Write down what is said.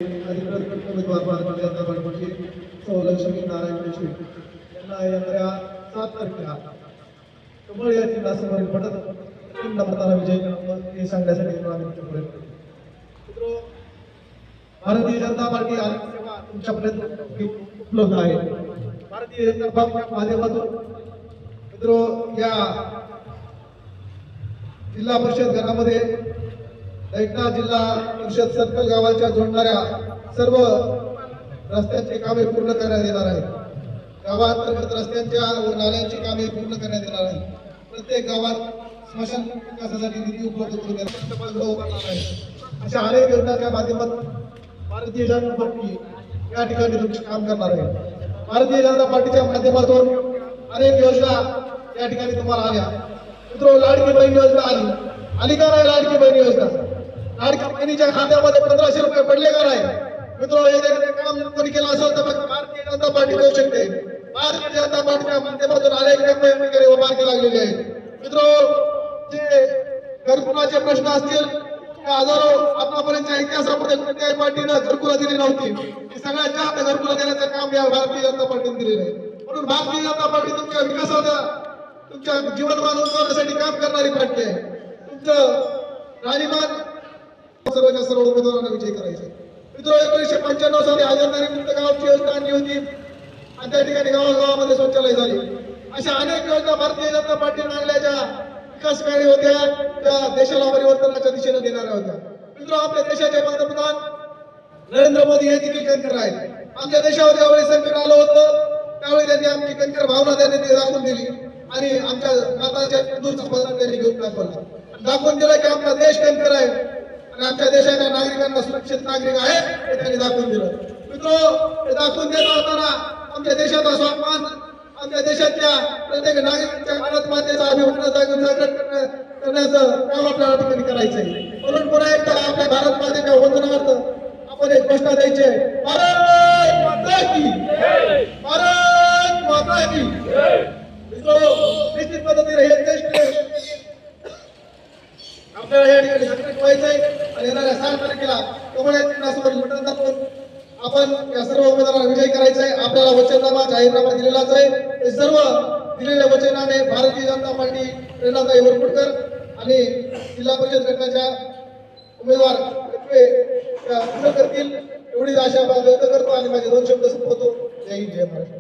अधिकृत उमेदवार भारतीय जनता पार्टीचे सौ लक्ष्मी नारायण देशमुख यांना येणाऱ्या 7 तारखेला कमळ या चिन्हासमोरील पडत प्रचंड मताला विजय करावा हे सांगण्यासाठी आम्ही मित्र भारतीय जनता पार्टी आणि सेवा तुमच्यापर्यंत उपलब्ध आहे। भारतीय जनता पार्टीच्या माध्यमातून मित्र या जिल्हा परिषद गणामध्ये दैठणा जिल्हा परिषद सर्कल गावाच्या जोडणाऱ्या सर्व रस्त्यांची कामे पूर्ण करण्यात येणार आहेत। गावांतर्गत रस्त्यांच्या व नाल्यांची कामे पूर्ण करण्यात येणार आहेत। प्रत्येक गावात स्मशान विकासासाठी निधी उपलब्ध करून देणार आहे। अशा अनेक योजनांच्या माध्यमातून भारतीय जनता पार्टी या ठिकाणी तुमचे काम करणार आहे। भारतीय जनता पार्टीच्या माध्यमातून अनेक योजना या ठिकाणी तुम्हाला आल्या। मित्र लाडकी बहीण योजना आली का नाही? लाडकी बहीण योजना लाडकी बहिणीच्या खात्यामध्ये 1500 रुपये पडले का नाही? मित्र हे काम कोणी केलं असेल तर भारतीय जनता पार्टी करू शकते। भारतीय जनता पार्टीच्या माध्यमातून अनेक ठिकाणी उभारणी लागलेली आहे। मित्र जे घरकुलाचे प्रश्न असतील हजारो आतापर्यंतच्या इतिहासामध्ये कोणत्याही पार्टीनं घरकुला दिली नव्हती। सगळ्यात जास्त घरकुला देण्याचं काम या भारतीय जनता पार्टीने दिलेलं आहे। म्हणून भारतीय जनता पार्टी तुमच्या विकासाचा तुमच्या जीवनमान उंचावण्यासाठी काम करणारी पार्टी आहे। तुमचं राजमान सर्वच्या सर्व उमेदवारांना विजय करायचे। मित्र 1995 साली आजारदारी मुक्त गावाची योजना आणली होती आणि त्या ठिकाणी गावागावामध्ये शौचालय झाली। अशा अनेक योजना भारतीय जनता पार्टीने आणल्याच्या विकासकारी होत्या, त्या देशाला परिवर्तनाच्या दिशेने देणाऱ्या होत्या। मित्र आपल्या देशाचे पंतप्रधान नरेंद्र मोदी हे देखील कणखर आहेत। आमच्या देशावर ज्यावेळी संकट आलं होतं त्यावेळी त्यांनी आमची कणखर भावना त्यांनी दाखवून दिली आणि आमच्या माताच्या दूरचा पदार्थ त्यांनी घेऊन दाखवून दिलं की आपला देश कणखर आहे आणि आमच्या देशाच्या नागरिकांना सुरक्षित नागरिक आहे हे त्यांनी दाखवून दिलं। मित्र हे दाखवून देत असताना आमच्या देशाचा स्वाभिमान आमच्या देशाच्या प्रत्येक नागरिकांच्या भारत मातेचा अभिमान जागृत करण्याचं काम आपल्याला ठिकाणी करायचंय। म्हणून पुन्हा एकदा आपल्या भारत मातेच्या वंदनार्थ आपण एक घोषणा द्यायची आहे, भारत माता की जय, भारत माता की जय। निश्चित पद्धतीने हे देश आपल्याला या ठिकाणी संकट व्हायचंय आणि येणाऱ्या 7 तारखेला कमळ चिन्हासमोर बटन दाबून आपण या सर्व उमेदवारांना विजयी करायचा आहे। आपल्याला वचननामा जाहीरनामा दिलेलाच आहे। हे सर्व दिलेल्या वचनाने भारतीय जनता पार्टी प्रेरणाताई वरपुडकर आणि जिल्हा परिषद गटाच्या उमेदवार पूर्ण करतील एवढीच आशा व्यक्त करतो आणि माझे 2 शब्द संपवतो। जय हिंद, जय महाराष्ट्र।